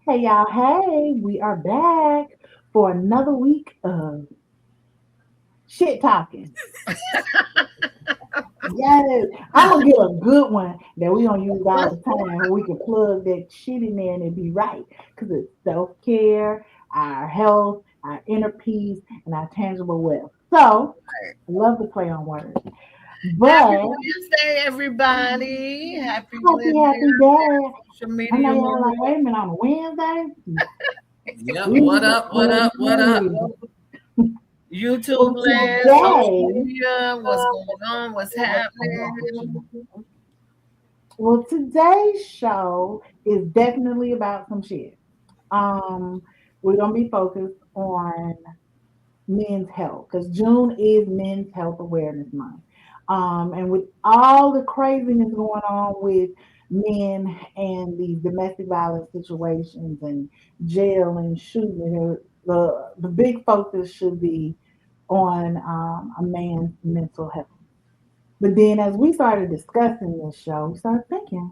Hey y'all, hey, we are back for another week of shit talking. Yes, I'm gonna get a good one that we don't use all the time. We can plug that shit in there and it be right. Because it's self care, our health, our inner peace, and our tangible wealth. So, I love to play on words. Happy But Wednesday, everybody. Happy Wednesday happy out there, day. social I know media y'all world. like, wait a minute, on a Wednesday? Yep. What Ooh, up? What up? What up? YouTube well, land, social today, media, what's going on, what's happening. well, today's show is definitely about some shit. Um, we're gonna be focused on men's health because June is Men's Health Awareness Month. And with all the craziness going on with men and these domestic violence situations and jail and shooting, the big focus should be on a man's mental health. But then as we started discussing this show, we started thinking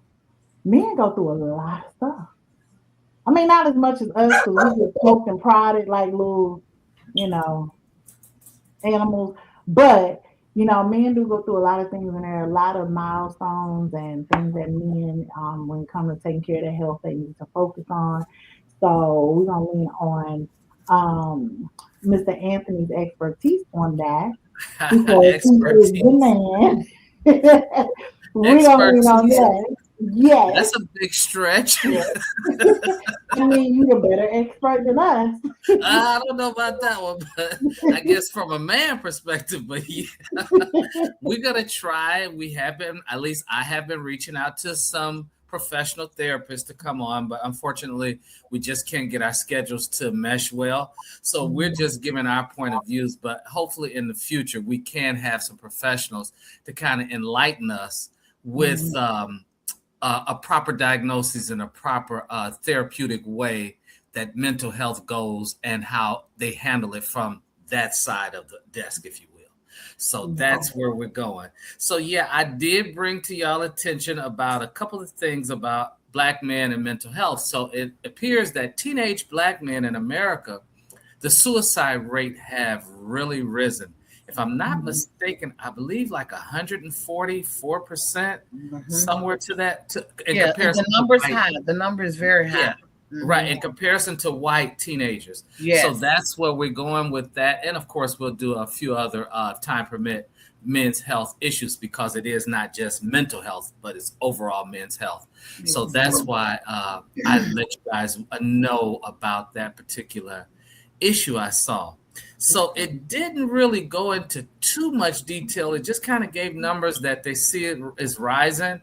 men go through a lot of stuff. I mean, not as much as us because we get poked and prodded like little, you know, animals. But men do go through a lot of things, and there are a lot of milestones and things that men, when it comes to taking care of their health, they need to focus on. So we're gonna lean on Mr. Anthony's expertise on that because he is the Expertise. man. We're gonna lean on Expertise. that. Yes. That's a big stretch. I mean, you're a better expert than us. I don't know about that one, but I guess from a man perspective, but yeah, we're gonna try. We have been, at least I have been reaching out to some professional therapists to come on, but unfortunately, we just can't get our schedules to mesh well. So we're just giving our point of views, but hopefully in the future we can have some professionals to kind of enlighten us with a proper diagnosis and a proper therapeutic way that mental health goes and how they handle it from that side of the desk, if you will. So that's where we're going. So yeah, I did bring to y'all attention about a couple of things about black men and mental health. So it appears that teenage black men in America, the suicide rate have really risen. If I'm not mistaken, I believe like 144%, somewhere to that, in Yeah, the comparison to number's white. high. The number is very high. Yeah, right. In comparison to white teenagers. So Yes. that's where we're going with that. And of course, we'll do a few other time permit men's health issues because it is not just mental health, but it's overall men's health. So that's why I let you guys know about that particular issue I saw. So it didn't really go into too much detail. It just kind of gave numbers that they see it is rising.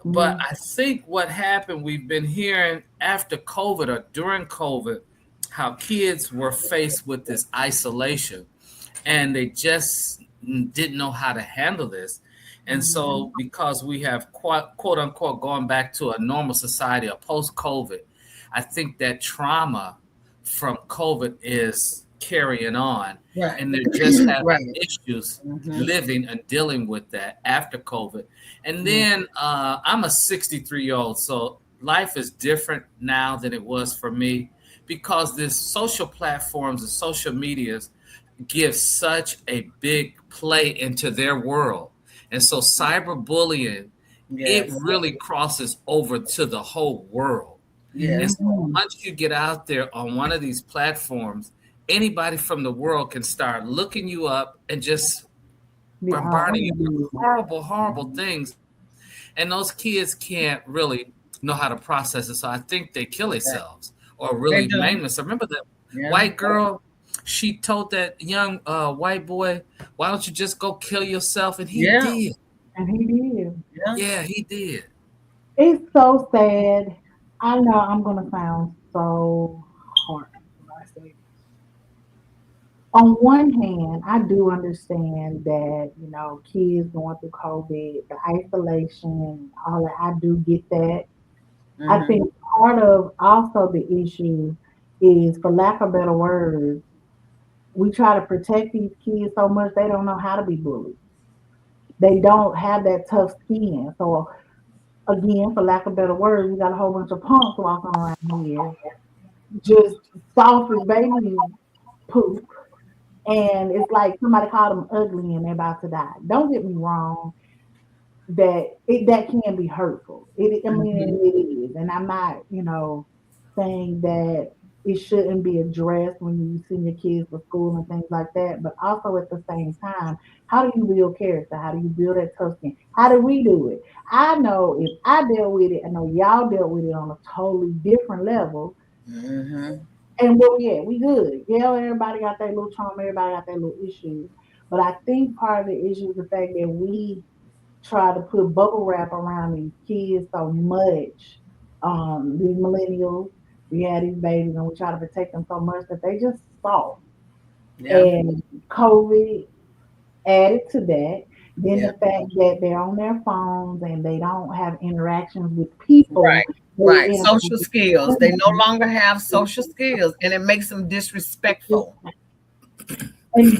But I think what happened, we've been hearing after COVID or during COVID, how kids were faced with this isolation and they just didn't know how to handle this. And so, because we have quote unquote gone back to a normal society or post COVID, I think that trauma from COVID is carrying on, Right. and they're just having Right. issues Mhm. living and dealing with that after COVID. And then I'm a 63-year-old, so life is different now than it was for me because this social platforms and social medias give such a big play into their world. And so cyberbullying, it Yes. really crosses over to the whole world. And Yes. so once you get out there on one of these platforms, anybody from the world can start looking you up and just Be all bombarding you over with you. horrible, horrible things. And those kids can't really know how to process it. So I think they kill themselves or They really do. maim themselves. Remember that Yeah. white girl? She told that young white boy, "Why don't you just go kill yourself?" And he Yeah. did. And he did. Yeah. Yeah, he did. It's so sad. I know I'm gonna sound so harsh when I say this. On one hand, I do understand that, kids going through COVID, the isolation, all that. I do get that. I Hmm. think part of also the issue is, for lack of better words, we try to protect these kids so much they don't know how to be bullied. They don't have that tough skin. So again, for lack of better words, we got a whole bunch of punks walking around here just soft as baby poop. And it's like somebody called them ugly and they're about to die. Don't get me wrong, that can be hurtful. I Mhm. mean, it is, and I'm not, saying that it shouldn't be addressed when you send your kids to school and things like that. But also at the same time, how do you build character? How do you build that tough skin? How do we do it? I know if I dealt with it, I know y'all dealt with it on a totally different level. Mhm. And where we at? We good. Yeah, everybody got their little trauma, everybody got their little issues. But I think part of the issue is the fact that we try to put bubble wrap around these kids so much. These millennials, we had these babies and we try to protect them so much that they just soft. Yeah. And COVID added to that. Then Yeah. the fact that they're on their phones and they don't have interactions with people. Right. They Right. interact Social with skills. They no screens. longer have social skills, and it makes them disrespectful. And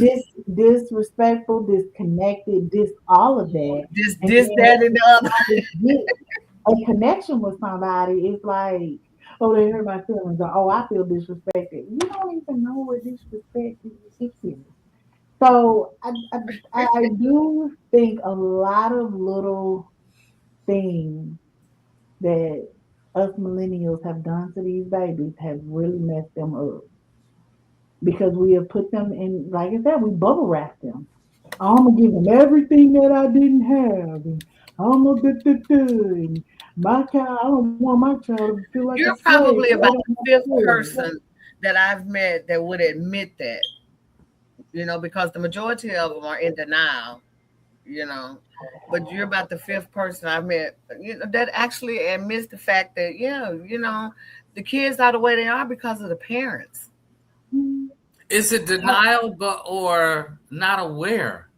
disrespectful, disconnected, all of that. And This, then that, and the other. to get a connection with somebody, it's like, oh, they hurt my feelings, or oh, I feel disrespected. You don't even know what disrespect is. So I do think a lot of little things that us millennials have done to these babies has really messed them up because we have put them in, like I said, we bubble wrap them. I'm gonna give them everything that I didn't have, and I'm gonna and my child. I don't want my child to feel like a You're slave. probably They about don't the want fifth to. person that I've met that would admit that, because the majority of them are in denial, you know. But you're about the fifth person I've met, that actually admits the fact that, yeah, the kids are the way they are because of the parents. Is it denial but or not aware?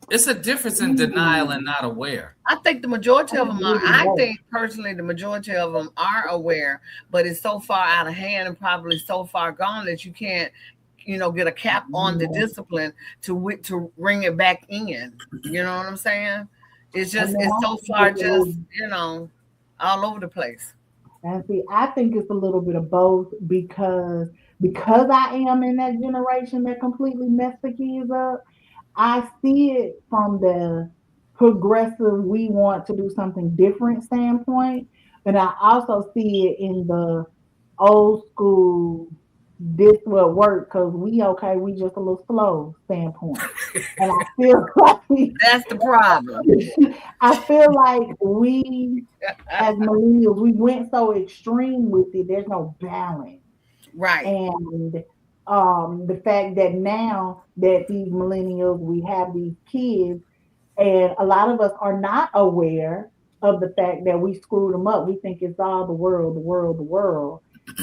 It's a difference in denial and Mm. not aware. I think the I majority of think them a are. little bit of I both. think personally, the majority of them are aware, but it's so far out of hand and probably so far gone that you can't, get a cap on the Yeah. discipline to bring it back in. You know what I'm saying? And then It's I so think far it's a just little. all over the place. And see, I think it's a little bit of both because I am in that generation that completely messed the kids up. I see it from the progressive, we want to do something different standpoint. And I also see it in the old school, this will work because we okay, we just a little slow standpoint. And I feel like That's the problem. I feel like we as millennials, we went so extreme with it, there's no balance. Right. And the fact that now that these millennials, we have these kids, and a lot of us are not aware of the fact that we screwed them up. We think it's all the world, the world, the world,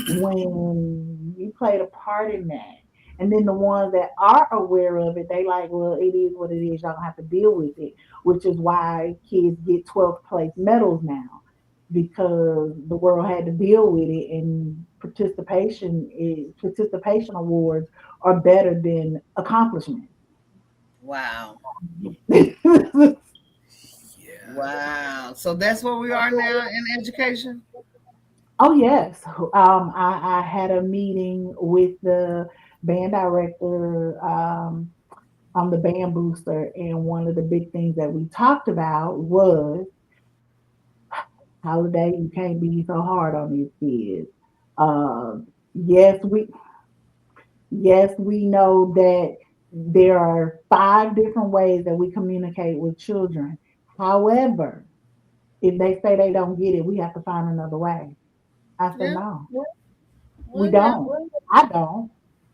when you played a part in that. And then the ones that are aware of it, they like, well, it is what it is. Y'all don't have to deal with it, which is why kids get 12th place medals now because the world had to deal with it, and participation awards are better than accomplishment. Wow. Oh Yeah. Wow. So that's where we are now in education. yes, I had a meeting with the band director on the band booster, and one of the big things that we talked about was holiday. You can't be so hard on these kids. Yes, we know that there are 5 different ways that we communicate with children. However, if they say they don't get it, we have to find another way. I said, Yeah. no, we Well, yeah. don't. I don't.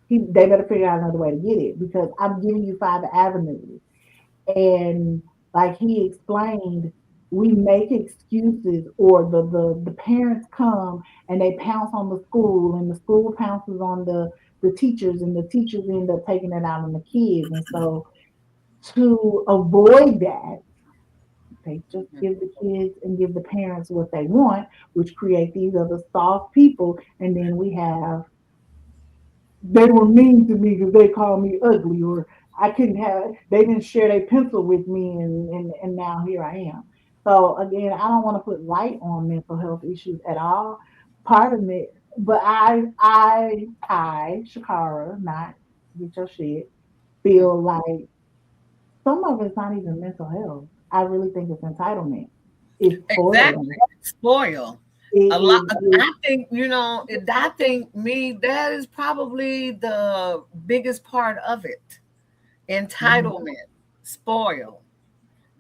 They better figure out another way to get it because I'm giving you 5 avenues. And like he explained, we make excuses, or the parents come and they pounce on the school, and the school pounces on the teachers, and the teachers end up taking it out on the kids. And so to avoid that, they just give the kids and give the parents what they want, which create these other soft people. And then we have, they were mean to me because they called me ugly, or I couldn't have, they didn't share their pencil with me, and now here I am. So again, I don't want to put light on mental health issues at all. Part of it, but Shakara, not get your shit, feel like some of it's not even mental health. I really think it's entitlement. It's Exactly. spoiling. Spoil. A lot. It I think, I think that is probably the biggest part of it. Entitlement, spoil.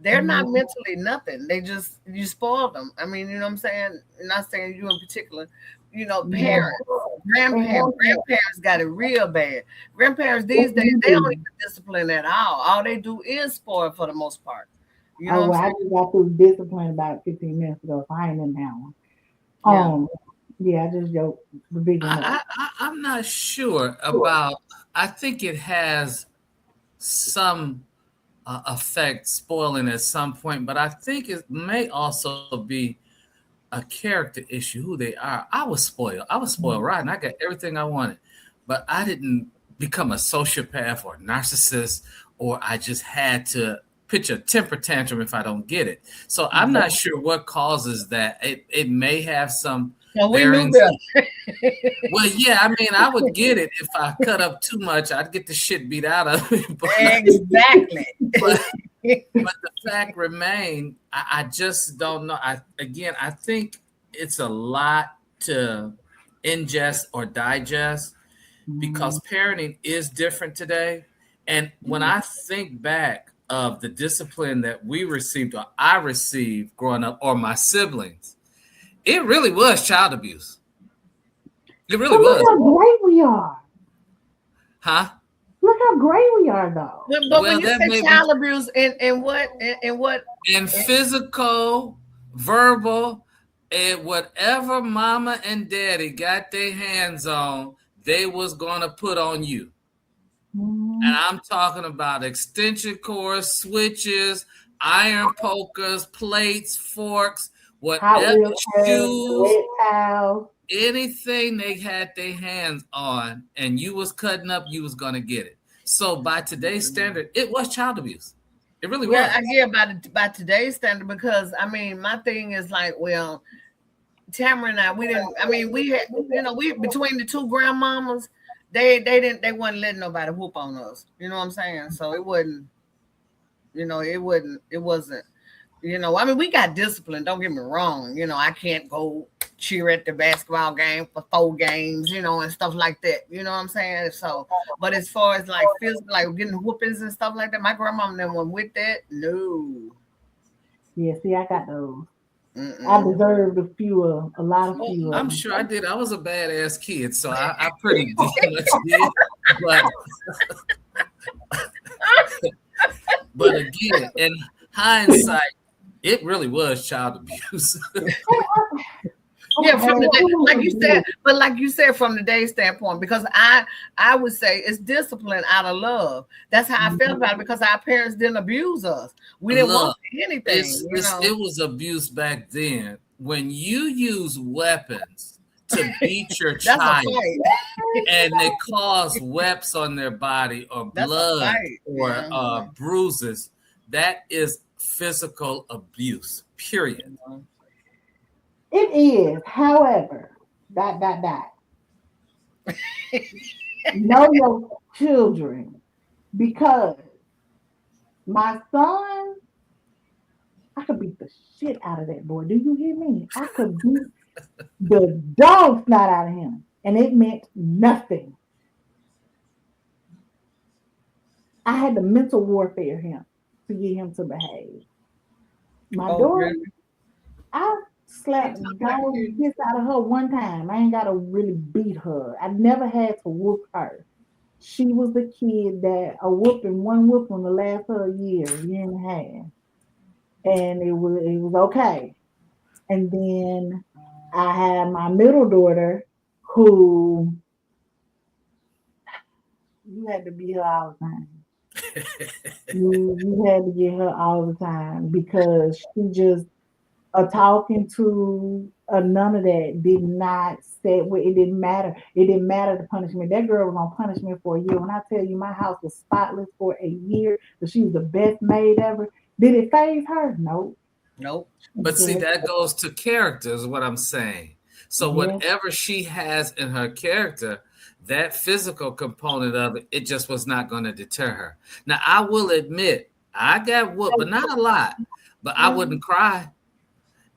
They're not yeah, mentally nothing. They just, you spoil them. I mean, you know what I'm saying? Not saying you in particular. yeah. Parents, grandparents got it real bad. Grandparents What these do days, you they don't do? even discipline at all. All they do is spoil for the most part. You know Oh, what I'm well, I saying? just got through discipline about 15 minutes ago, so I ain't in that one. Yeah. Yeah, I just joked the big one up. I'm not sure about. I think it has some effect spoiling at some point, but I think it may also be a character issue who they are. I was spoiled. I was spoiled Mhm. right, and I got everything I wanted, but I didn't become a sociopath or narcissist, or I just had to pitch a temper tantrum if I don't get it. So I'm not sure what causes that. It may have some Well, we knew bearings. better. Well, yeah, I mean, I would get it if I cut up too much. I'd get the shit beat out of me. Exactly. But but the fact remain, I just don't know. I think it's a lot to ingest or digest because Mhm. parenting is different today. And when I think back of the discipline that we received or I received growing up, or my siblings, it really was child abuse. It really But look was, how great we are. huh? Look how great we are, though. But when Well, you that say may be. child abuse, and what, and what, And physical, verbal, and whatever mama and daddy got their hands on, they was gonna put on you. And Mhm. I'm talking about extension cords, switches, iron pokers, plates, forks, Hot whatever, Wheel cups, shoes, wet towels. anything they had their hands on, and you was cutting up, you was gonna get it. So by today's standard, it was child abuse. It really well, I was. get by today's standard, because I mean, my thing is like, well, Tamara and I, we didn't. I mean, we had, we between the two grandmamas, they wasn't letting nobody whoop on us. You know what I'm saying? So it wasn't. It wasn't. I mean, we got discipline. Don't get me wrong. I can't go cheer at the basketball game for 4 games, and stuff like that. You know what I'm saying? So, but as far as like physical, like getting whoopings and stuff like that, my grandmama never went with that. No. Yeah, see, I got those. I Mm-mm. deserved a lot of Well, few of I'm them. sure I did. I was a badass kid, so I pretty much did. But but again, in hindsight, it really was child abuse. Yeah, Okay, from the day, who like was you said, this? but like you said, from the day standpoint, because I would say it's discipline out of love. That's how I felt about it, because our parents didn't abuse us. We didn't want Look, anything, it was abuse back then. When you use weapons to beat your That's a child fight. and they cause webs on their body or That's a blood fight. or Yeah. bruises, that is physical abuse. Period. It is, however, dot. Know your children because my son, I could beat the shit out of that boy. Do you hear me? I could beat the dog snot out of him, and it meant nothing. I had to mental warfare him to get him to behave. My Oh, daughter, really? I slapped the dog piss out of her one time. I ain't gotta really beat her. I never had to whoop her. She was the kid that one whooping will last her a year and a half, and it was okay. And then I had my middle daughter, who you had to beat her all the time. You had to get her all the time because she just talking to none of that did not set where it didn't matter. It didn't matter the punishment. That girl was on punishment for a year. When I tell you my house was spotless for a year, but she was the best maid ever. Did it phase her? No. Nope. But see, Yes. that goes to character, is what I'm saying. So Yes. whatever she has in her character, that physical component of it, it just was not going to deter her. Now I will admit I got whooped, but not a lot. But I Mhm. wouldn't cry,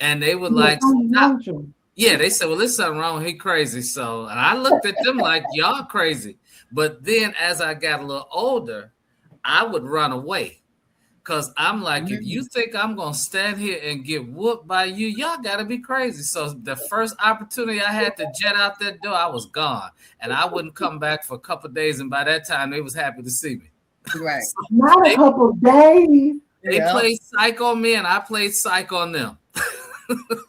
and they would Yeah, like some stop. want you. Yeah, they said, "Well, there's something wrong. He crazy." So, and I looked at them like y'all crazy. But then, as I got a little older, I would run away because I'm like, if you Mhm. think I'm gonna stand here and get whooped by you, y'all gotta be crazy. So the first opportunity I had to jet out that door, I was gone, and I wouldn't come back for a couple of days. And by that time, they was happy to see me. Right. So Not a they couple days. they Yeah. played psych on me, and I played psych on them.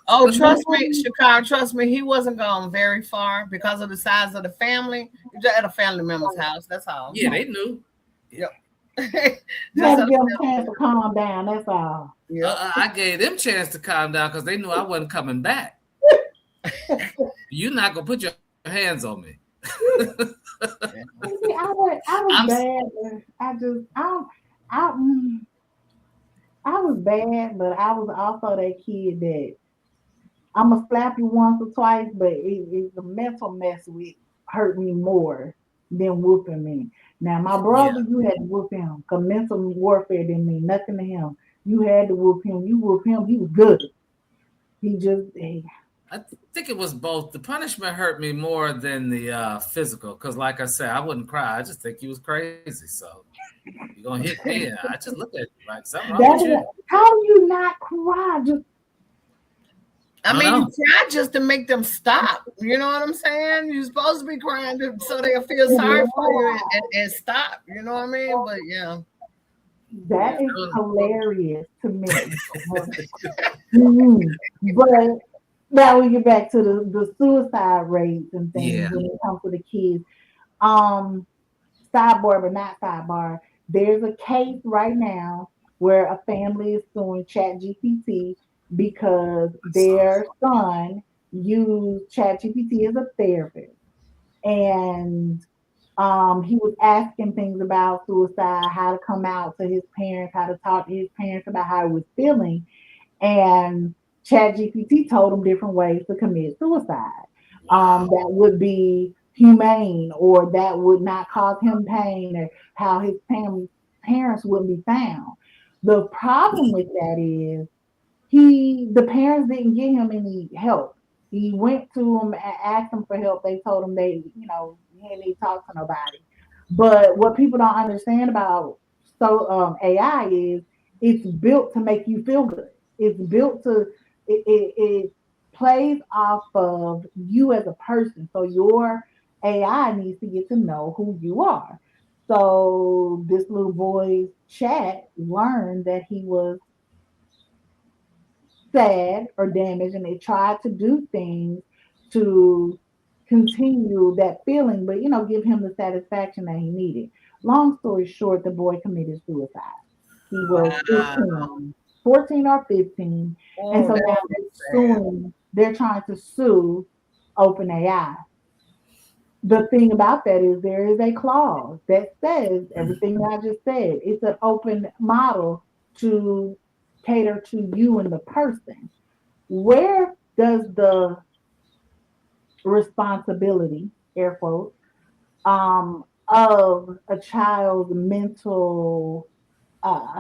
Oh, trust me, Chicago, trust me, he wasn't going very far because of the size of the family. He just at a family member's house. That's all. Yeah, they knew. Yep. You Just had to at a give them a family chance to member. calm down. That's all. Yep. I gave them chance to calm down because they knew I wasn't coming back. You're not gonna put your hands on me. Yeah. See, I was I'm bad. But I just, I, mm, I was bad, but I was also that kid that I'm gonna slap you once or twice, but the mental mess with hurt me more than whooping me. Now, my yeah. brother, you had to whoop him because mental warfare didn't mean nothing to him. You had to whoop him. You whoop him, he was good. He just, I think it was both. The punishment hurt me more than the physical because, like I said, I wouldn't cry. I just think he was crazy. So you're gonna hit me, and I just look at you like something wrong with that you. how do you not cry? Just I I don't mean, you know. try just to make them stop. You know what I'm saying? You're supposed to be crying so they'll feel sorry for you and stop. You know what I mean? But yeah. Yeah, that is doing- hilarious to me. Mhm. But now we get back to the suicide rates and things yeah. when it comes to the kids. Um, Sidebar, but not sidebar. There's a case right now where a family is suing ChatGPT because I saw that. their son used ChatGPT as a therapist, and he was asking things about suicide, how to come out to his parents, how to talk to his parents about how he was feeling, and ChatGPT told him different ways to commit suicide. Wow. That would be humane, or that would not cause him pain, or how his parents wouldn't be found. The problem with that is the parents didn't give him any help. He went to them and asked them for help. They told him he didn't need to talk to nobody. But what people don't understand about AI is it's built to make you feel good. It's built to it plays off of you as a person. So your AI needs to get to know who you are. So this little boy's chat learned that he was sad or damaged, and they tried to do things to continue that feeling, but give him the satisfaction that he needed. Long story short, the boy committed suicide. He was Wow. 15, 14 or 15, and Oh, so that's now sad. they're trying to sue OpenAI. The thing about that is there is a clause that says everything I just said. It's an open model to cater to you and the person. Where does the responsibility, air quotes, of a child's mental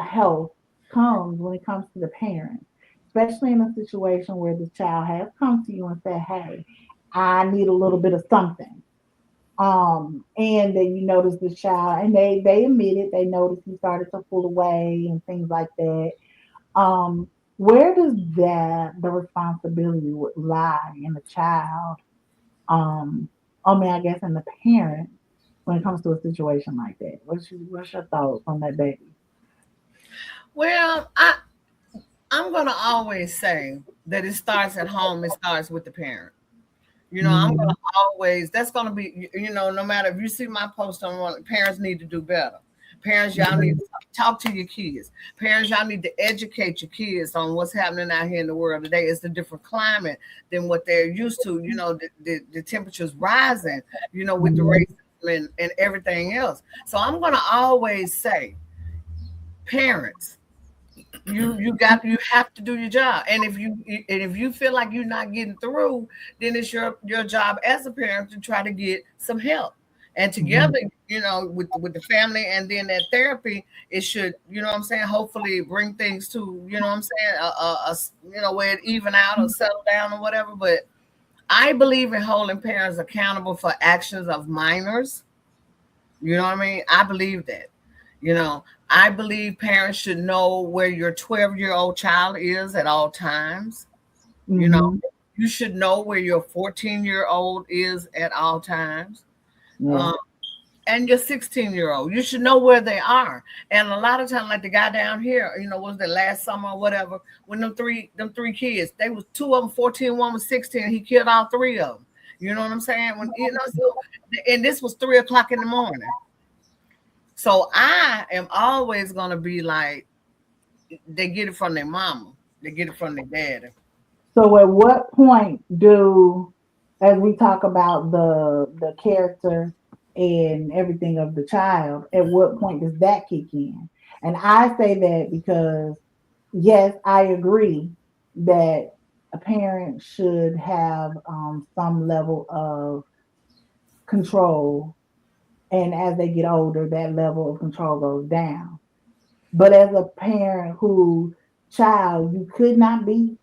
health comes when it comes to the parents, especially in a situation where the child has come to you and said, "Hey, I need a little bit of something." And then you notice the child, and they admit it. They notice he started to pull away and things like that. um, where does the responsibility would lie in the child? Um, I guess in the parent when it comes to a situation like that. What's your thoughts on that, baby? Well, I'm gonna always say that it starts at home. It starts with the parent. I'm Mm-hmm. gonna always. That's gonna be. No matter if you see my post on one, parents need to do better. Parents, y'all need to talk to your kids. Parents, y'all need to educate your kids on what's happening out here in the world today. It's a different climate than what they're used to. The temperature's rising. With the Mm-hmm. racism and everything else. So I'm gonna always say, parents, You have to do your job. And if you feel like you're not getting through, then it's your job as a parent to try to get some help. And Mhm. together, with the family and then that therapy, it should, what I'm saying, hopefully bring things to, what I'm saying, where it even out or settle down or whatever. But I believe in holding parents accountable for actions of minors. You know what I mean? I believe that. You know, I believe parents should know where your 12-year-old child is at all times. You know, Mhm. you should know where your 14-year-old is at all times. Yeah. Um, and your 16-year-old, you should know where they are. And a lot of times, like the guy down here, was the last summer or whatever, when them three kids, they was two of them 14, one was 16, he killed all three of them. You know what I'm saying? And this was 3 o'clock in the morning. So I am always gonna be like, they get it from their mama, they get it from their daddy. So at what point do, as we talk about the character and everything of the child, at what point does that kick in? And I say that because yes, I agree that a parent should have some level of control, and as they get older, that level of control goes down. But as a parent who child you could not beat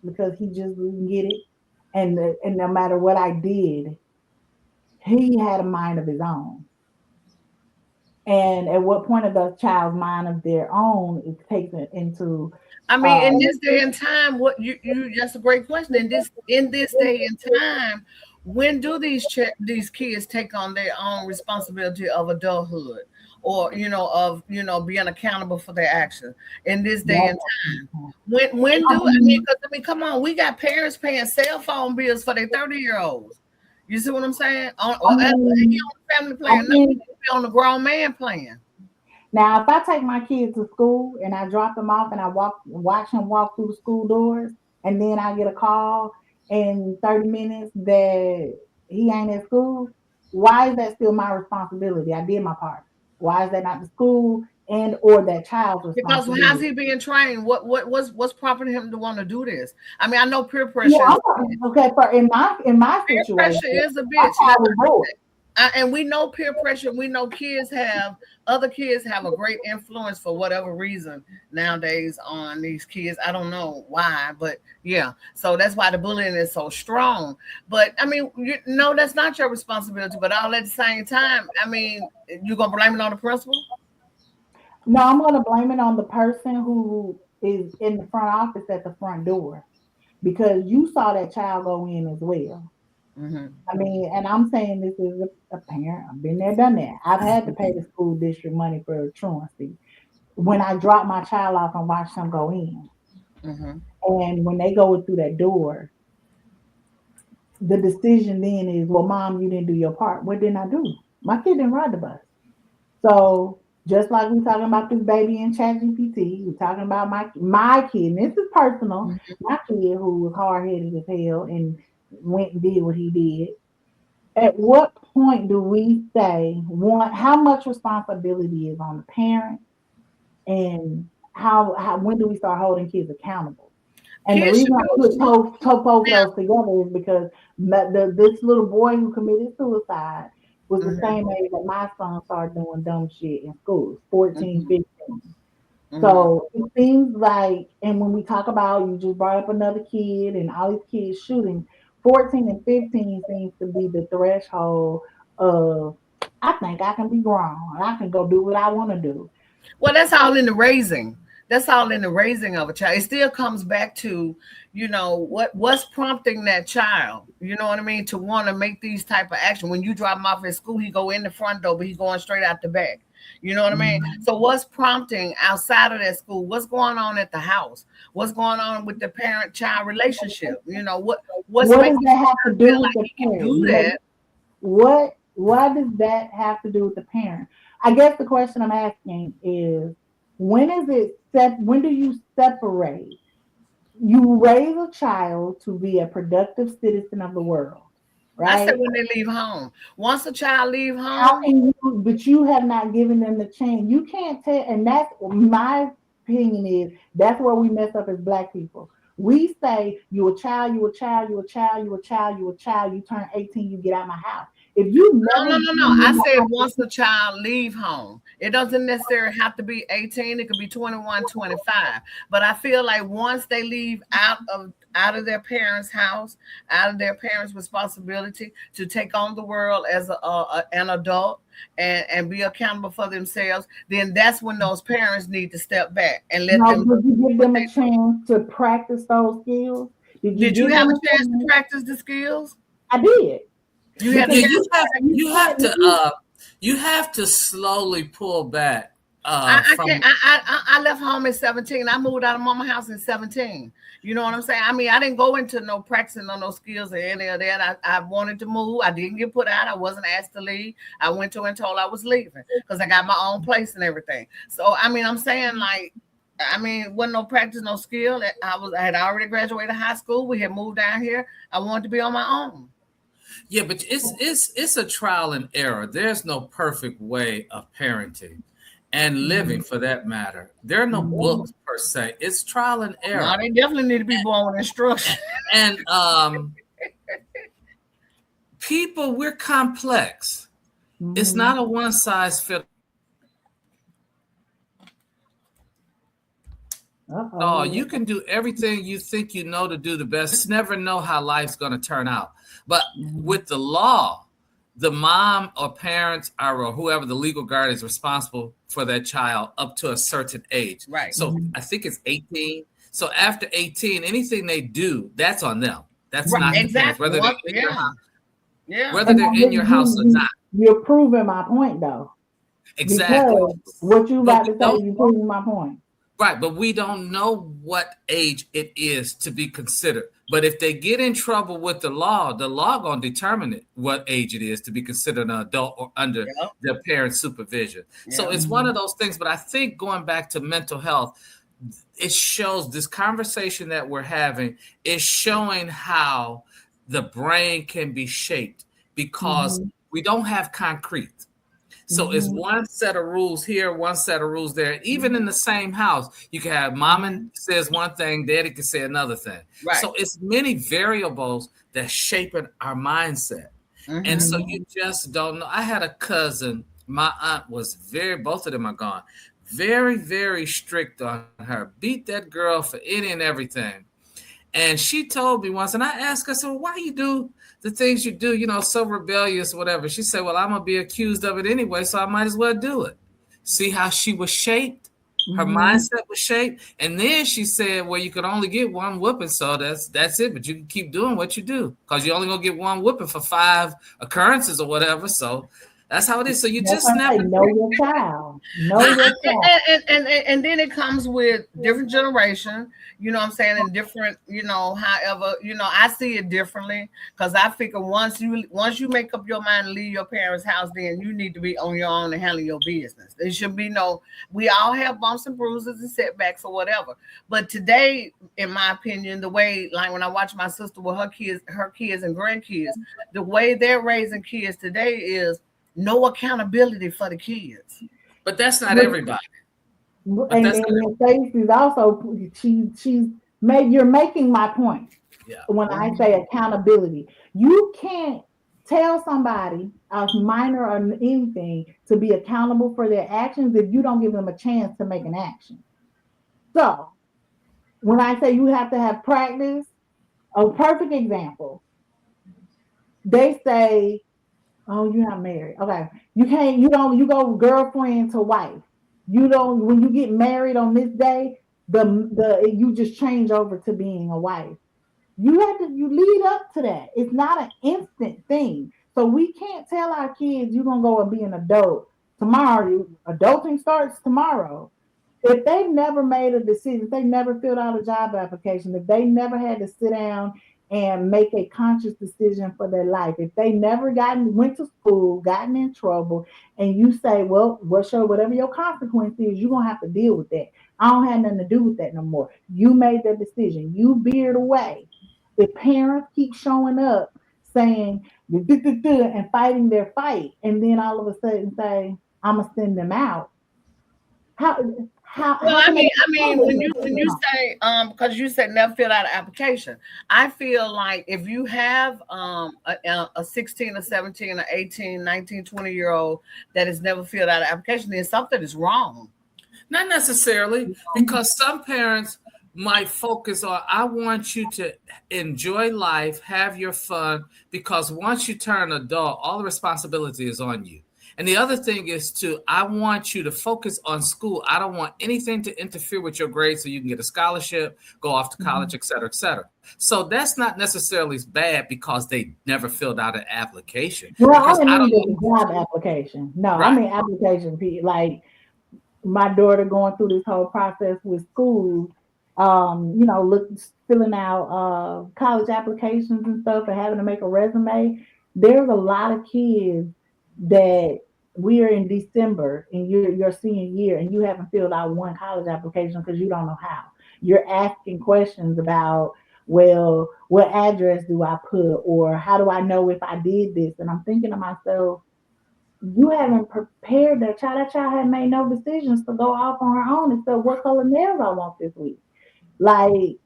because he just didn't get it, and no matter what I did, he had a mind of his own. And at what point of the child's mind of their own it takes it into I mean, uh in this day and time, what you that's a great question. In this day and time, when do these kids take on their own responsibility of adulthood, or of being accountable for their actions in this day and time? When do I mean? Because I mean, come on, we got parents paying cell phone bills for their 30-year-olds. You see what I'm saying? I He mean, on the family I plan. No, he think need to be on the grown man plan. now if I take my kids to school and I drop them off and I watch him walk through the school doors, and then I get a call in 30 minutes that he ain't at school, why is that still my responsibility? I did my part. Why is that not the school and or that child's Because how's responsibility? he being trained? What's prompting him to want to do this? I mean, I know peer Yeah, pressure is okay. For in my peer situation, pressure is a my bitch. child was bored. And we know peer pressure. We know other kids have a great influence for whatever reason nowadays on these kids. I don't know why, but yeah. So that's why the bullying is so strong. But I mean, no, that's not your responsibility. But all at the same time, I mean, you gonna blame it on the principal? No, I'm gonna blame it on the person who is in the front office at the front door because you saw that child go in as well. Hmm. I mean, and I'm saying this as a parent. I've been there, done that. I've had to pay the school district money for truancy when I drop my child off and watch them go in. Hmm. And when they go through that door, the decision then is, well, mom, you didn't do your part. What didn't I do? My kid didn't ride the bus. So just like we talking about this baby in ChatGPT, we're talking about my kid. And this is personal. My kid who was hard headed as hell and went and did what he did. At what point do we say one? How much responsibility is on the parent, and how when do we start holding kids accountable? And the Kids reason should I be put both of now. those together is because this little boy who committed suicide was the Hmm. same age that my son started doing dumb shit in school, 14, Hmm. 15. Hmm. So it seems like, and when we talk about, you just brought up another kid and all these kids shooting, 14 and 15 seems to be the threshold of, I think I can be grown. I can go do what I want to do. Well, that's all in the raising. That's all in the raising of a child. It still comes back to, what's prompting that child. You know what I mean? To want to make these type of action. When you drop him off at school, he go in the front door, but he's going straight out the back. You know what I mean? Mhm. So what's prompting outside of that school? What's going on at the house? What's going on with the parent-child relationship? What's What does making that have to the child do feel with like the he can parent? do that? What does that have to do with the parent? I guess the question I'm asking is, when do you separate? You raise a child to be a productive citizen of the world, I said right? when they leave home. Once a child leave How home, can you, but you have not given them the chance. You can't tell, and that's my opinion is that's where we mess up as Black people. We say you a child, you a child, you a child, you a child, you a child. You turn 18, you get out of my house. If you No, never no, been no, no. I in said my once the child leave home. It doesn't necessarily have to be 18. It could be 21, 25. But I feel like once they leave out of their parents' house, out of their parents' responsibility to take on the world as an adult and be accountable for themselves, then that's when those parents need to step back and let no, them did you give what them a they do. chance to practice those skills? Did you Did you give have them a a chance to chance? practice the skills? I did. You had a Because Yeah, chance you to practice. you have can't, to you have to slowly pull back I from. can't. I left home at 17. I moved out of mama house in 17. You know what I'm saying? I mean, I didn't go into no practicing on those skills or any of that. I wanted to move. I didn't get put out. I wasn't asked to leave. I went to and told I was leaving because I got my own place and everything. So I mean, I'm saying like, I mean, wasn't no practice, no skill. I had already graduated high school. We had moved down here. I wanted to be on my own. Yeah, but it's a trial and error. There's no perfect way of parenting and living Mhm, for that matter. There are no mhm. books per se. It's trial and No, error. they definitely need to be born with instruction. And people, we're complex. It's Mhm. not a one size fit all. Uh-oh. You can do everything you think you know to do the best. You just never know how life's going to turn out. But Mhm, with the law, the mom or parents or whoever the legal guard is responsible for that child up to a certain age. Right. So mhm, I think it's 18. So after 18, anything they do, that's on them. That's Right. not the mhm. parents, Exactly. whether they're What? in your Yeah. house, Yeah. whether And they're now in your house or not. you're proving my point though, Exactly. because what you But about we to say, don't. you proving my point. Right, but we don't know what age it is to be considered. But if they get in trouble with the law gonna determine it what age it is to be considered an adult or under Yep. their parent supervision. So Yep. it's one of Mhm, those things. But I think going back to mental health, it shows this conversation that we're having is showing how the brain can be shaped because mhm, we don't have concrete. So it's mhm, one set of rules here, one set of rules there. Even in mhm, the same house, you can have mom and says one thing, daddy can say another thing. Right. So it's many variables that shape our mindset. And Mm-hmm. so you mhm, just don't know. I had a cousin, my aunt was both of them are gone, very, very strict on her, beat that girl for any and everything. And she told me once, and I asked her, I said, well, why you do the things you do, so rebellious, whatever. She said, well, I'm going to be accused of it anyway, so I might as well do it. See how she was shaped? Her mhm. mindset was shaped. And then she said, well, you could only get one whooping, so that's it. But you can keep doing what you do because you're only going to get one whooping for 5 occurrences or whatever. So that's how it is. So you That's just what I never say. Know your child. Know I, your child. And then it comes with different generation, you know what I'm saying, and different, however, I see it differently because I figure once you make up your mind to leave your parents' house, then you need to be on your own and handle your business. There should be no, we all have bumps and bruises and setbacks or whatever. But today, in my opinion, the way, like when I watch my sister with her kids and grandkids, the way they're raising kids today is no accountability for the kids. but that's not But everybody. But and that's not then Stacey's also she's made you're making my point yeah. when I say Mhm. accountability. You can't tell somebody a minor or anything to be accountable for their actions if you don't give them a chance to make an action. So when I say you have to have practice, a perfect example, they say, oh, you're not married. Okay. You go girlfriend to wife. You don't, when you get married on this day, you just change over to being a wife. You lead up to that. It's not an instant thing. So we can't tell our kids you're gonna go and be an adult tomorrow. Adulting starts tomorrow. If they never made a decision, if they never filled out a job application, if they never had to sit down and make a conscious decision for their life, if they never went to school, gotten in trouble, and you say, well, whatever your consequence is, you're gonna have to deal with that. I don't have nothing to do with that no more. You made that decision. You veered away. If parents keep showing up saying and fighting their fight, and then all of a sudden say, I'm gonna send them out, How Well, how can they I control mean, it if when they you don't? say because you said never fill out an application, I feel like if you have a 16 or 17 or 18, 19, 20 year old that has never filled out an application, then something is wrong. Not necessarily, because some parents might focus on, I want you to enjoy life, have your fun, because once you turn adult, all the responsibility is on you. And the other thing is to, I want you to focus on school. I don't want anything to interfere with your grades so you can get a scholarship, go off to college, Mhm. et cetera, et cetera. So that's not necessarily bad because they never filled out an application. Well, I Because didn't I mean don't just know. a job application. No, I Right. mean application like my daughter going through this whole process with school, look filling out college applications and stuff and having to make a resume. There's a lot of kids that we are in December and you're your senior year and you haven't filled out one college application because you don't know how. You're asking questions about, well, what address do I put, or how do I know if I did this? And I'm thinking to myself, you haven't prepared that child. That child had made no decisions to go off on her own except what color nails I want this week. Like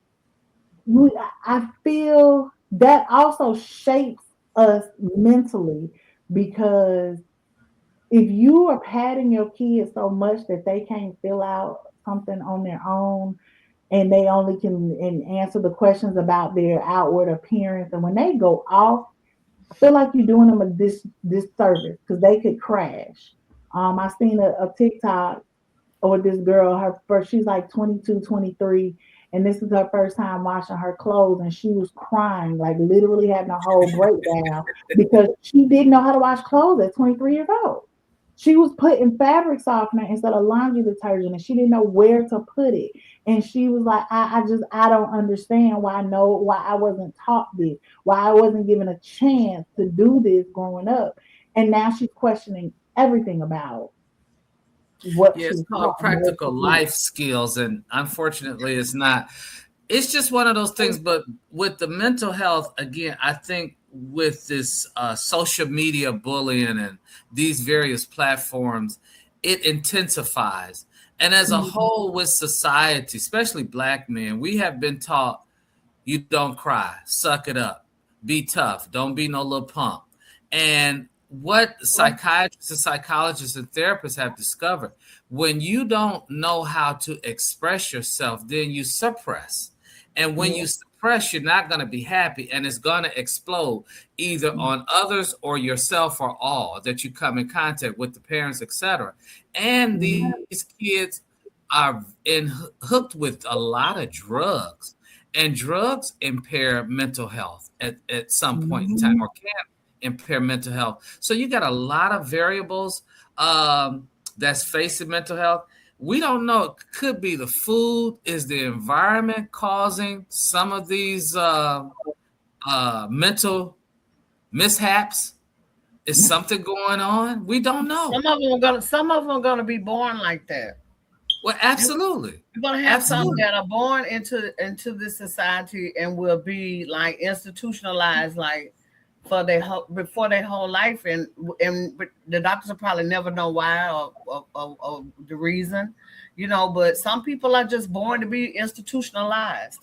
I feel that also shapes us mentally because if you are patting your kids so much that they can't fill out something on their own and they only can and answer the questions about their outward appearance, and when they go off, I feel like you're doing them a disservice because they could crash. I seen a TikTok or this girl, her first, she's like 22, 23, and this is her first time washing her clothes, and she was crying, like literally having a whole breakdown because she didn't know how to wash clothes at 23 years old. She was putting fabric softener instead of laundry detergent, and she didn't know where to put it. And she was like, I don't understand why I wasn't taught this, why I wasn't given a chance to do this growing up. And now she's questioning everything about what Yeah, she it's was called taught and what practical she did. life skills. And unfortunately, it's not. It's just one of those things. But with the mental health, again, I think with this social media bullying and these various platforms, it intensifies. And as a Mhm. whole, with society, especially black men, we have been taught you don't cry, suck it up, be tough, don't be no little punk. And what psychiatrists and psychologists and therapists have discovered, when you don't know how to express yourself, then you suppress. And when Yeah. you suppress, you're not going to be happy and it's going to explode either on others or yourself or all that you come in contact with, the parents, etc. And Mhm. these kids are hooked with a lot of drugs, and drugs impair mental health at some point in time, Mhm. or can impair mental health. So you got a lot of variables that's facing mental health. We don't know. It could be the food, is the environment causing some of these mental mishaps? Is something going on? We don't know. Some of them are gonna be born like that. Well, You- absolutely. You're gonna have some Absolutely. that are born into this society and will be like institutionalized, like before their whole life, and the doctors will probably never know why or the reason, But some people are just born to be institutionalized.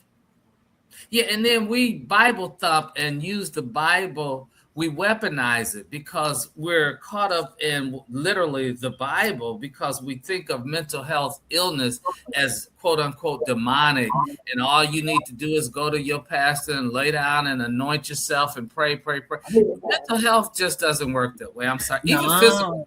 Yeah, and then we Bible thump and use the Bible. We weaponize it because we're caught up in literally the Bible, because we think of mental health illness as quote unquote demonic. And all you need to do is go to your pastor and lay down and anoint yourself and pray, pray, pray. Mental health just doesn't work that way. I'm sorry. Even No.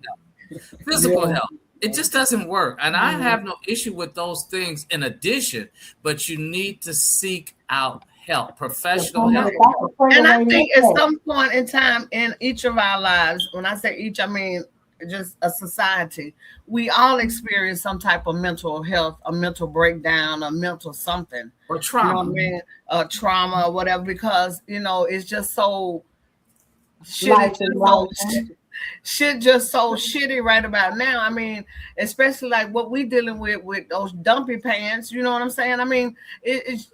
physical Yeah. health, it just doesn't work. And I Mhm. have no issue with those things in addition, but you need to seek out help, professional help. That's a And I regulating think at effect. some point in time in each of our lives, when I say each, I mean just a society, we all experience some type of mental health, a mental breakdown, a mental something. Or You know what I trauma. mean? Trauma or whatever, because it's just so shit is Life is just so life. shit just so shitty right about now. I mean, especially like what we dealing with those dumpy pants. You know what I'm saying? I mean, it's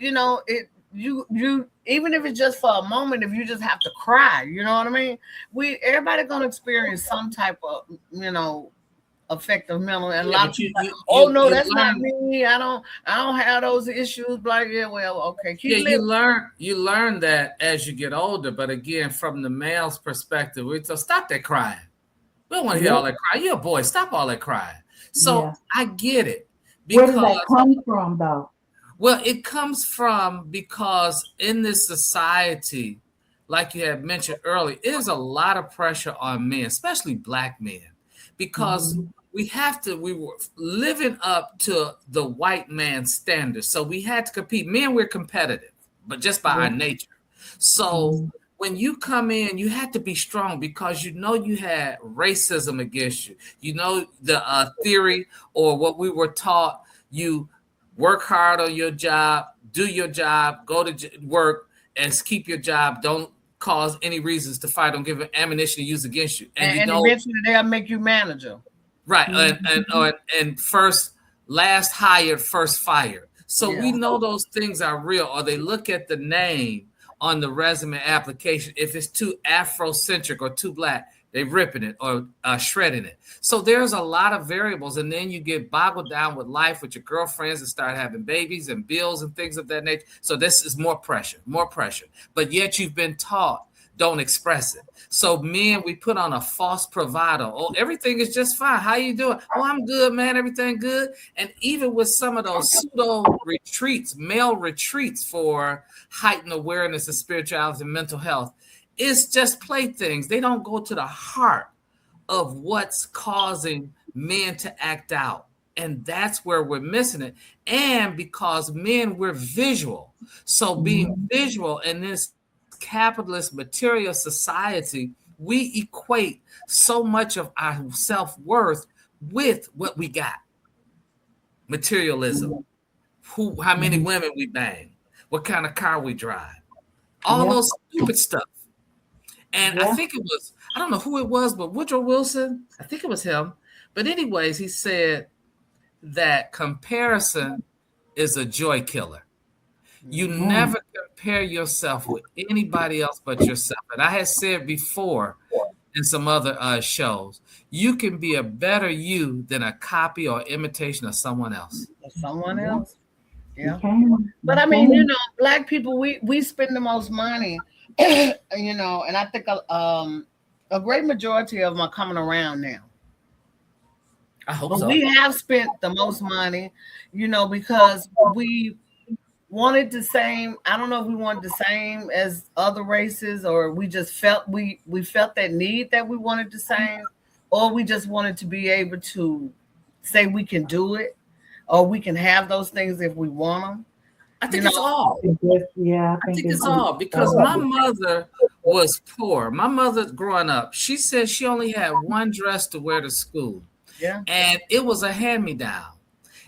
you even if it's just for a moment, if you just have to cry, you know what I mean? We everybody gonna experience some type of effective mental, and a Yeah, lot of but people like, oh no, you that's not learn. me. I don't have those issues. Like, yeah, well, okay, keep Yeah, living. you learn that as you get older. But again, from the male's perspective, we so stop that crying. We don't want to hear all Yep. that crying. You're a boy. Stop all that crying. So Yeah. I get it Where does that because come from, though? well, it comes from because in this society, like you had mentioned earlier, there's a lot of pressure on men, especially black men, because Hmm. we were living up to the white man's standards. So we had to compete. Men, we're competitive, but just by our Yeah. nature. So Hmm. when you come in, you had to be strong because you know you had racism against you. You know the theory or what we were taught. You work hard on your job, do your job, go to work, and keep your job. Don't cause any reasons to fight. Don't give ammunition to use against you. And you And know, eventually they'll make you manager. right? Hmm. And first, last hired, first fired. So Yeah. we know those things are real. Or they look at the name on the resume application. If it's too Afrocentric or too black, they ripping it or shredding it. So there's a lot of variables, and then you get boggled down with life with your girlfriends and start having babies and bills and things of that nature. So this is more pressure, more pressure. But yet you've been taught don't express it. So men, we put on a false bravado. Oh, everything is just fine. How you doing? Oh, I'm good, man. Everything good. And even with some of those pseudo retreats, male retreats for heightened awareness of spirituality and mental health, it's just playthings. They don't go to the heart of what's causing men to act out. And that's where we're missing it. And because men, we're visual. So being Hmm. visual in this capitalist material society, we equate so much of our self-worth with what we got. Materialism. How many Hmm. women we bang, what kind of car we drive, all Yeah. those stupid stuff. And I Yeah. think it was, I don't know who it was, but Woodrow Wilson, I think it was him. But, anyways, he said that comparison is a joy killer. You Mhm. Mm. never compare yourself with anybody else but yourself. And I had said before in some other shows, you can be a better you than a copy or imitation of someone else. Or someone Yeah. else. You Yeah. can. But You I mean, can. black people, we spend the most money, and I think a great majority of them are coming around now. I hope But so. we have spent the most money, because we wanted the same. I don't know if we wanted the same as other races, or we just felt we felt that need that we wanted the same, or we just wanted to be able to say we can do it, or we can have those things if we want them. I You think it's know, all. Yeah, I I think think it's it's just. all because my mother was poor. My mother growing up, she said she only had one dress to wear to school, yeah, and it was a hand-me-down.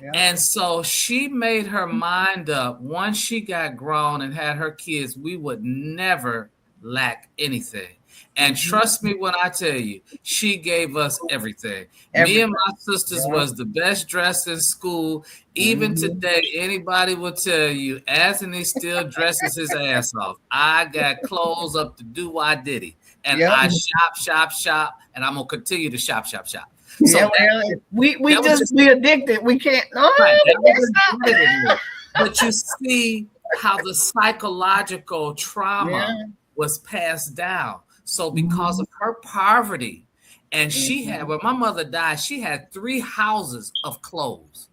yeah. And so she made her mind up once she got grown and had her kids, we would never lack anything. And Hmm. trust me when I tell you, she gave us everything. Me and Everything. my sisters Yeah. was the best dressed in school. Even Hmm. today, anybody will tell you, Anthony still dresses his ass off. I got clothes up to do why did he. And Yep. I shop, shop, shop, and I'm gonna continue to shop, shop, shop. Yeah. So Well, we that was just just be addicted. We can't. No, right. we That can't was stop. embedded in me. But you see how the psychological trauma Yeah. was passed down. So because Mhm. of her poverty, and she had Hmm. when my mother died, she had three houses of clothes.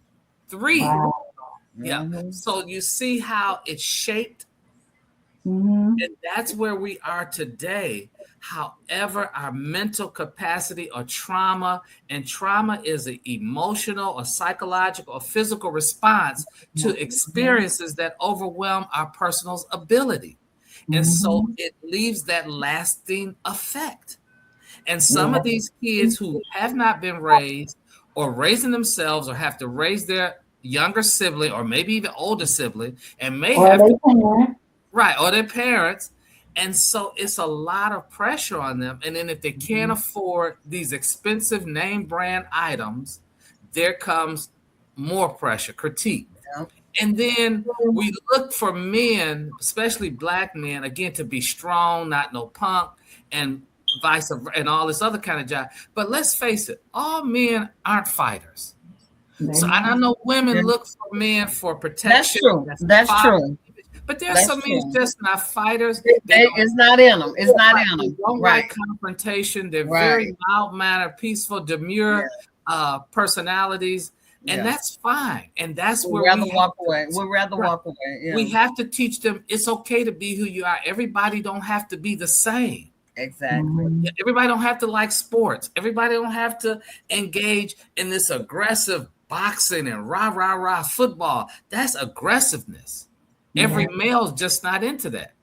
Three. Wow. Yeah. Hmm. So you see how it shaped, Mhm. and that's where we are today. However, our mental capacity or trauma, and trauma is an emotional or psychological or physical response to experiences that overwhelm our personal ability. And so Mhm. it leaves that lasting effect. And some Yeah. of these kids who have not been raised or raising themselves or have to raise their younger sibling or maybe even older sibling and may Or have they to can. right, or their parents. And so it's a lot of pressure on them. And then if they can't Mhm. afford these expensive name brand items, there comes more pressure, critique. Yeah. And then we look for men, especially black men, again, to be strong, not no punk. And vice and all this other kind of job. But let's face it, all men aren't fighters. They So I not. know women Yeah. look for men for That's protection. true. That's That's father. true. But there's That's some men true. just not fighters. They don't It's not in them. It's not right. in They them. don't Right. like confrontation. They're Right. very mild mannered, peaceful, Yeah. demure personalities, and Yeah. that's fine. And that's We'd where rather we have walk to away. We'd rather right. walk away. Yeah. We have to teach them it's okay to be who you are. Everybody don't have to be the same. Exactly. Mhm. Everybody don't have to like sports. Everybody don't have to engage in this aggressive boxing and rah rah rah football. That's aggressiveness. Every Yeah. male's just not into that.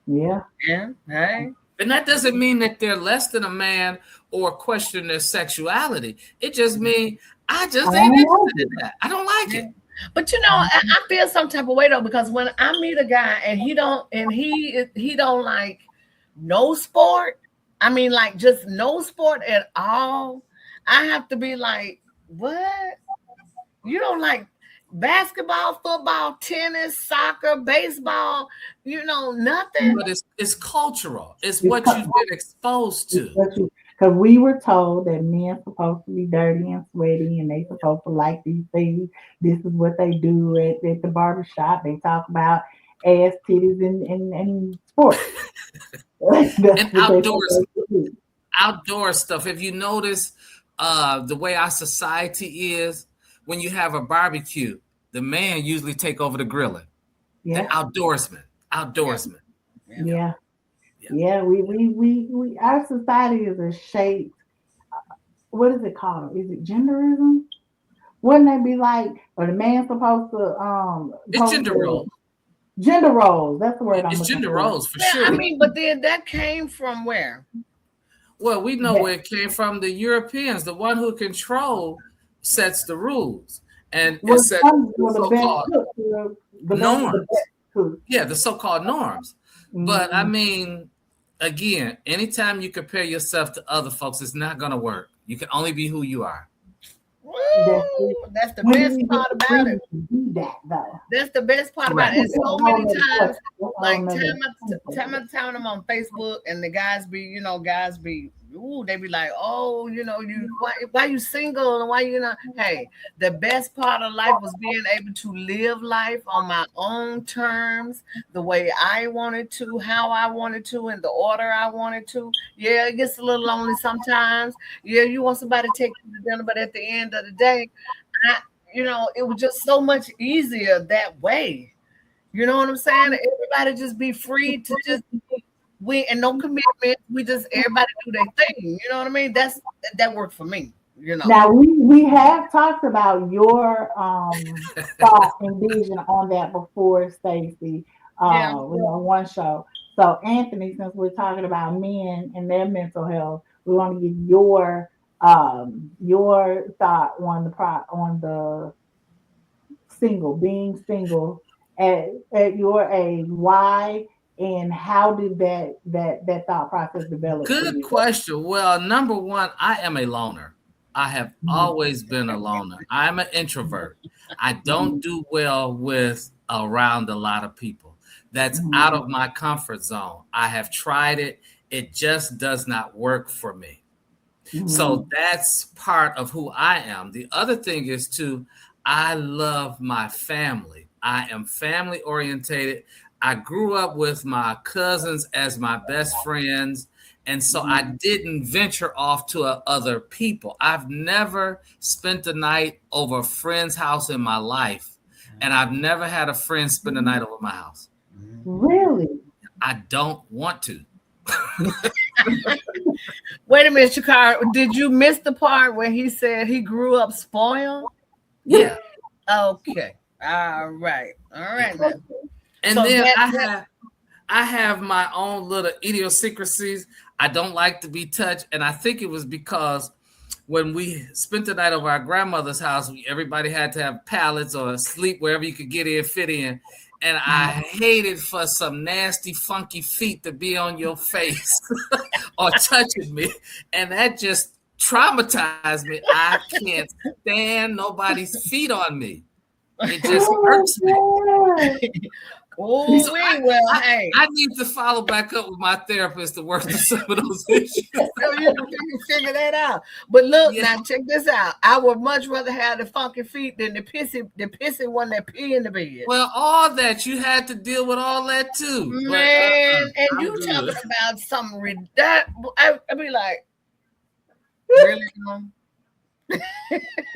Yeah. Yeah. Hey. And that doesn't mean that they're less than a man or question their sexuality. It just means I I just ain't don't like interested in that. I don't like Yeah. it. But you know, I feel some type of way though because when I meet a guy and he don't like no sport, I mean like just no sport at all, I have to be like, what? You don't like basketball, football, tennis, soccer, baseball, nothing? But it's cultural. It's it. what you've been exposed to. Because we were told that men supposed to be dirty and sweaty and they supposed to like these things. This is what they do at the barber shop. They talk about ass, titties, and sports. That's And what they supposed to do. outdoor stuff. If you notice the way our society is, when you have a barbecue, the man usually take over the grilling. The Yeah, outdoorsman. Yeah. Outdoorsman. Yeah. yeah, Yeah. yeah. We our society is a shape. What is it called? Is it genderism? Wouldn't they be like, or the man It's supposed gender to roles. gender roles? That's the word I'm It's looking gender for. roles for Well, I sure. mean, but then that came from where? Well, we know That where it came from. The Europeans, the one who control sets the rules, and it was set some the for the best so-called cook, the best norms. cook. Yeah, the so-called norms. But I Mm, mean, again, anytime you compare yourself to other folks, it's not going to work. You can only be who you are. that's it. Woo! That's the When do best we get part the about it. freedom to do that though? That's the best part about it. Correct. And That's a so whole many nother times, question. That's a whole like nother time on Facebook, and the guys be, ooh, they be like, oh, why you single and why you not? Hey, the best part of life was being able to live life on my own terms, the way I wanted to, how I wanted to, in the order I wanted to. Yeah, it gets a little lonely sometimes. Yeah, you want somebody to take you to dinner, but at the end of the day, I, it was just so much easier that way. You know what I'm saying? Everybody just be free to just we and no commitment. We just everybody do their thing. You know what I mean? That worked for me. Now we have talked about your thought and vision on that before, Stacy. Yeah. On one show. So Anthony, since we're talking about men and their mental health, we want to get your thought on the being single at your age. Why and how did that thought process develop for Good you? question. Well, number one, I am a loner. I have Mhm, always been a loner. I'm an introvert. I don't mhm, do well with around a lot of people. That's out mhm, of my comfort zone. I have tried it. It just does not work for me. So mhm, that's part of who I am. The other thing is too, I love my family. I am family orientated. I grew up with my cousins as my best friends. And so I mhm. didn't venture off to other people. I've never spent the night over a friend's house in my life. And I've never had a friend spend the night over my house. Really? I don't want to. Wait a minute, Shakar. Did you miss the part where he said he grew up spoiled? Yeah. Okay. All right. All Yeah. right now. And So then that I have my own little idiosyncrasies. I don't like to be touched. And I think it was because when we spent the night over our grandmother's house, everybody had to have pallets or sleep wherever you could get in, fit in. And I hated for some nasty, funky feet to be on your face or touching me. And that just traumatized me. I can't stand nobody's feet on me. It just Oh irks me. my God. Oh, So we well, I, hey. I need to follow back up with my therapist to work through some of those issues. So you can figure that out. But look, Yeah. now check this out. I would much rather have the funky feet than the pissy one that pee in the bed. Well, all that you had to deal with all that too, but Man, and I'm you good. talking about something that I be like, really? Mm-mm,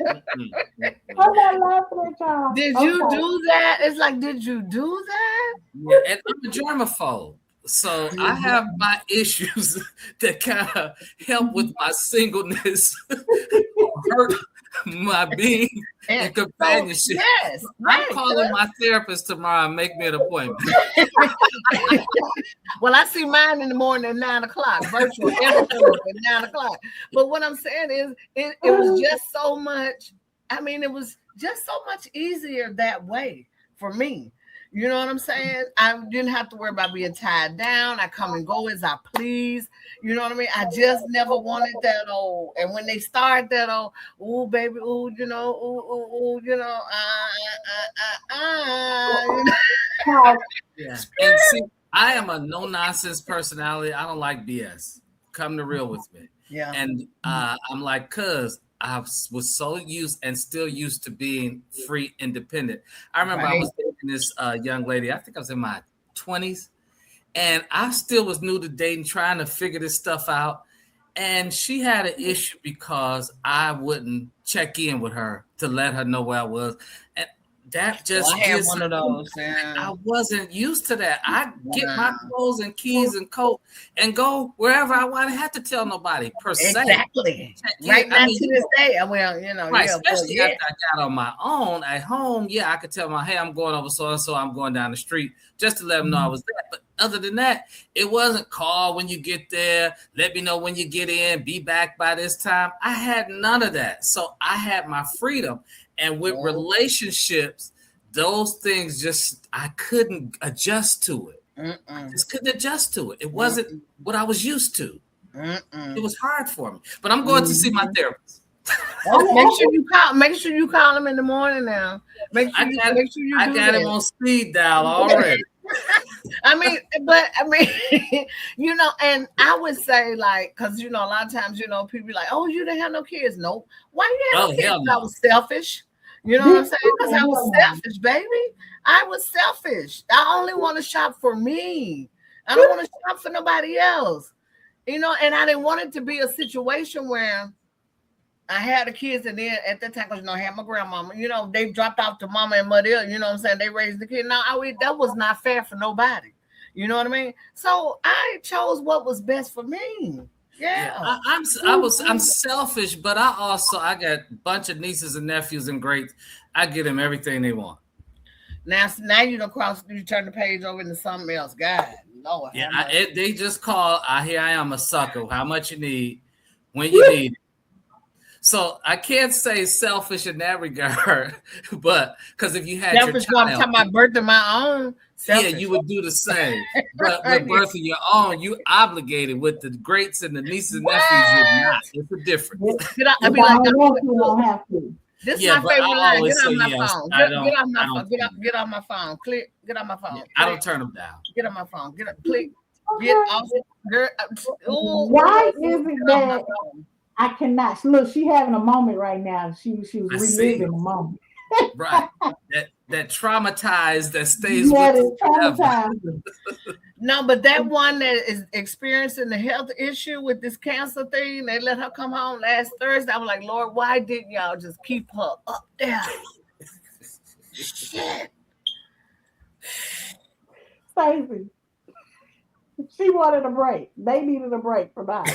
mm-mm. I'm not laughing at y'all. Did you Okay. do that? It's like, did you do that? Yeah, and I'm a germaphobe, so I have my issues that kind of help with my singleness or hurt my being in And so companionship. yes, I'm right. calling my therapist tomorrow and make me an appointment. Well, I see mine in the morning at 9 o'clock, virtual every Thursday at 9 o'clock. But what I'm saying is, it was just so much. I mean, it was just so much easier that way for me. You know what I'm saying? I didn't have to worry about being tied down. I come and go as I please. You know what I mean? I just never wanted that old. And when they start that old, ooh, baby, ooh, you know. Now, Yeah, and see, I am a no nonsense personality. I don't like BS. Come to real with me, Yeah, and I'm like, cause was so used and still used to being free, independent. I remember I right. was dating this young lady. I think I was in my 20s, and I still was new to dating, trying to figure this stuff out. And she had an issue because I wouldn't check in with her to let her know where I was, and that Well, I just had did one of something. those. Yeah. I wasn't used to that. I get my Wow. clothes and keys and coat and go wherever I want. I have to tell nobody per se. Exactly. Check in. Right I now mean, to this day, well, right, yeah, but especially yeah. after I got on my own at home. Yeah, I could tell my, hey, I'm going over so and so. I'm going down the street just to let them know I was there. But other than that, it wasn't call when you get there. Let me know when you get in. Be back by this time. I had none of that. So I had my freedom. And with Oh, relationships, those things just I couldn't adjust to it. I mm-mm, just couldn't adjust to it. It wasn't mm-mm, what I was used to. It mm-mm. was hard for me. But I'm going to see my Mhm. therapist. Oh, make sure you call. Make sure you call him in the morning now. Make sure I you got make sure you I do got him that. on speed dial already. I mean, but I mean, and I would say like, because a lot of times, people be like, "Oh, you didn't have no kids." Nope. Why you had no Oh kids? hell 'Cause I no. was selfish. You know what I'm this saying? Because I was hell selfish, baby. I was selfish. I only want to shop for me. I don't want to shop for nobody else. And I didn't want it to be a situation where I had the kids, and then at that time, because I had my grandmama. They dropped off to mama and mother. You know what I'm saying? They raised the kid. Now, that was not fair for nobody. You know what I mean? So I chose what was best for me. Yeah, Yeah. I'm selfish, but I got a bunch of nieces and nephews and greats. I get them everything they want. Now you turn the page over into something else. God, Lord, Yeah, have mercy. they just call. Here I am, a sucker. How much you need, when you need it. So I can't say selfish in that regard, but because if you had your Selfish. Well, I'm child, talking about birthing my own. yeah, you Selfish. would do the same. But with Yeah. birthing your own, you obligated. With the greats and the nieces and nephews, you're not. What? It's a difference. if I if be I like, don't want to, I look, don't have to. this is Yeah, my but I favorite line. Get always off say my yes. phone. Get off my I don't phone. Get turn off. them Get down. off my phone. Click. Get off my Yeah, phone. I don't Click. turn them down. Get off my phone. Get up. Click. Get Okay. off. Girl. Ooh, Why ooh, is it get off my that phone. I cannot look? She having a moment right now. She was I see. reliving the moment. Right. That traumatized that stays Yeah, with us it's forever. traumatizing. No, but that one that is experiencing the health issue with this cancer thing, they let her come home last Thursday. I was like, Lord, why didn't y'all just keep her up there? Shit. Stacey, she wanted a break. They needed a break from that.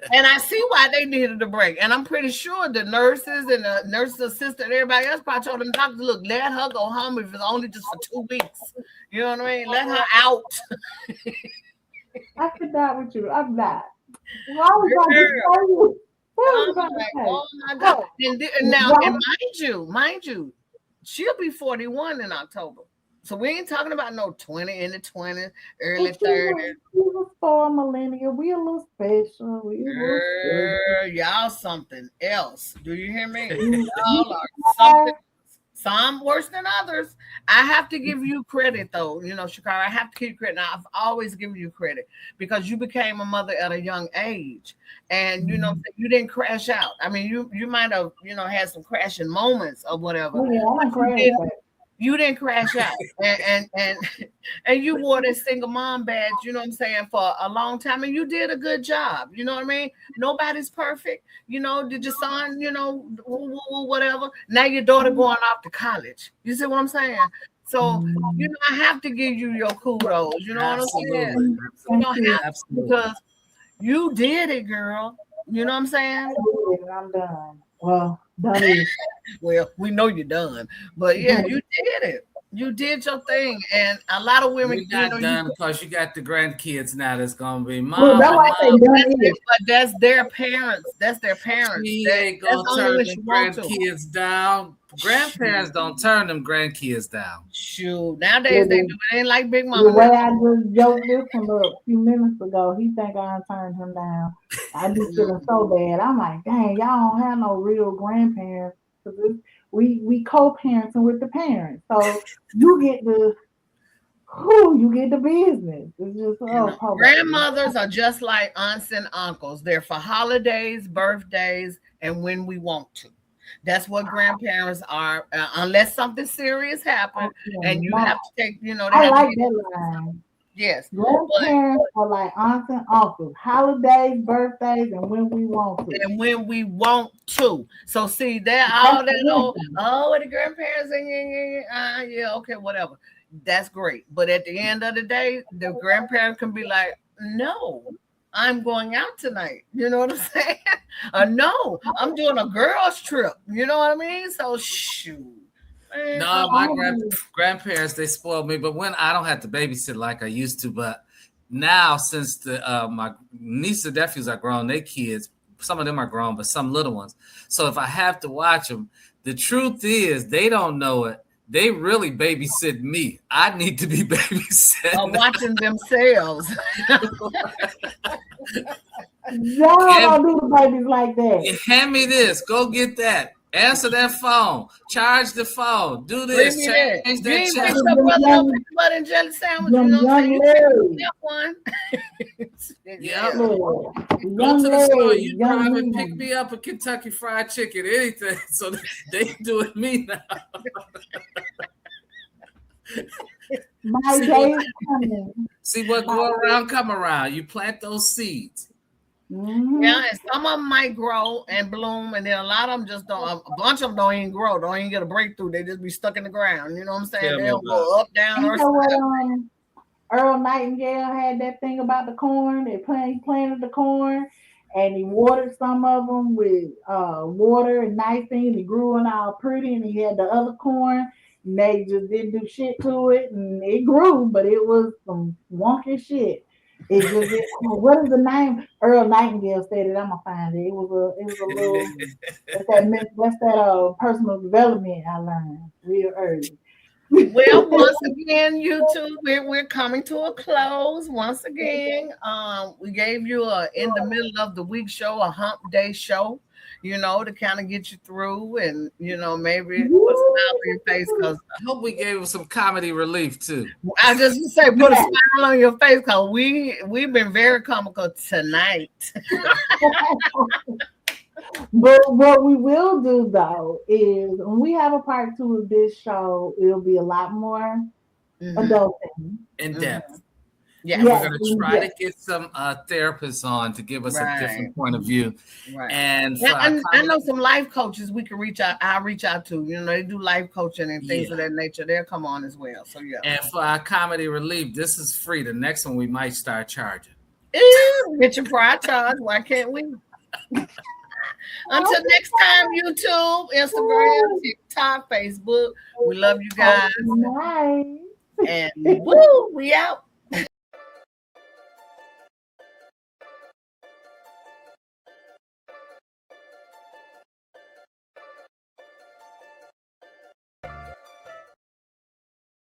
And I see why they needed a break. And I'm pretty sure the nurses and the nurses assistant and everybody else probably told them, doctor, look, let her go home if it's only just for 2 weeks. You know what I mean? Let her out. I could not with you. I'm not. What I was about to Girl. tell you. What was I'm I about to like, say? oh my God. Oh, And now, why? and mind you, she'll be 41 in October. So we ain't talking about no 20 in the 20s, And early she was, 30s. she was for a millennial. We a little special. We a little special. Girl, y'all something else. Do you hear me? We Y'all are something, some worse than others. I have to give you credit though, Shakara. I have to give you credit. Now, I've always given you credit because you became a mother at a young age, and Mhm. you didn't crash out. I mean, you might have had some crashing moments or whatever, Oh yeah, I but don't crash that. you didn't crash out, and and you wore this single mom badge, you know what I'm saying, for a long time, and you did a good job. You know what I mean? Nobody's perfect. Did your son, whatever. Now your daughter going off to college. You see what I'm saying? So, Mhm. I have to give you your kudos. You know what I'm saying? Absolutely, Thank You thank absolutely, don't you. have to absolutely. because you did it, girl. You know what I'm I saying? did it. I'm done. Well, done-ish. Well, we know you're done, but yeah, you did it. You did your thing, and a lot of women, You're not you. done because you got the grandkids now. That's gonna be Look, that's mama, why I say mama. done-ish. But that's their parents. That's their parents. She ain't That's gonna only turn when them she want to. grandkids down. Grandparents Shoot, don't turn them grandkids down. shoot. Nowadays they do. Look, It ain't like Big the Mama way now. I just joked this one up a few minutes ago, he think I turned him down. I be feeling Mm. so bad. I'm like, dang, y'all don't have no real grandparents. 'Cause we co-parenting with the parents, so you get the you get the business. It's just poor baby. Grandmothers are just like aunts and uncles. They're for holidays, birthdays, and when we want to. That's what grandparents are, unless something serious happened, and you My, have to take, they I have to like get that line. yes. But Grandparents are like aunts and uncles, holidays, birthdays, and when we want to. and when we want to. So see, they're That's all the that old, wisdom. what the grandparents and yeah, okay, whatever. That's great. But at the end of the day, the grandparents can be like, no, I'm going out tonight. You know what I'm saying? No, I'm doing a girls' trip. You know what I mean? So shoot. Man, No, my I do. grandparents they spoiled me, but when I don't have to babysit like I used to, but now since the my nieces and nephews are grown, they kids, some of them are grown, but some little ones. So if I have to watch them, the truth is they don't know it. They really babysit me. I need to be babysitting. watching themselves. Y'all Give, don't do the babies like that. you hand me this. Go get that. Answer that phone. Charge the phone. Do Bring this. me that. Change You that ain't Look fix channel. at your them brother no young, peanut butter and jelly sandwich. You know them what I'm saying? young You fix ladies. yourself one. Yep. Yeah. Look, Go young to the store. ladies, You young drive and pick men. me up a Kentucky Fried Chicken, anything. So they doing me now. My See what day is coming. see what My go day. around, come around. You plant those seeds. Mm-hmm. Yeah, and some of them might grow and bloom, and then a lot of them just don't. A bunch of them don't even grow, don't even get a breakthrough. They just be stuck in the ground. You know what I'm saying? Tell They me don't about go up, down, Ain't or that what sideways. Earl Nightingale had that thing about the corn? He planted the corn and he watered some of them with water and nice things. He grew and all pretty, and he had the other corn. And they just didn't do shit to it, and it grew, but it was some wonky shit. What is the name? Earl Nightingale said it. I'm gonna find it. It was a little. it. That's that personal development I learned real early. Well, once again, YouTube, we're coming to a close. Once again, we gave you a in the middle of the week show, a hump day show, to kind of get you through and maybe put a smile on your face because I hope we gave them some comedy relief too. I just say put a Yes. smile on your face because we've been very comical tonight. But what we will do though is when we have a part two of this show, it'll be a lot more Hmm. adulting. In Hmm. depth. And we're Yes, Yes, going to try yes, to get some therapists on to give us a right. different point of view. Right. And Yeah, for our I comedy, know some life coaches we can reach out. I reach out to. They do life coaching and things yeah. of that nature. They'll come on as well. So yeah. And for our comedy relief, this is free. The next one we might start charging. Get your pride charge. Why can't we? Until next time, YouTube, Instagram, TikTok, Facebook. We love you oh, guys. nice. And woo, we out.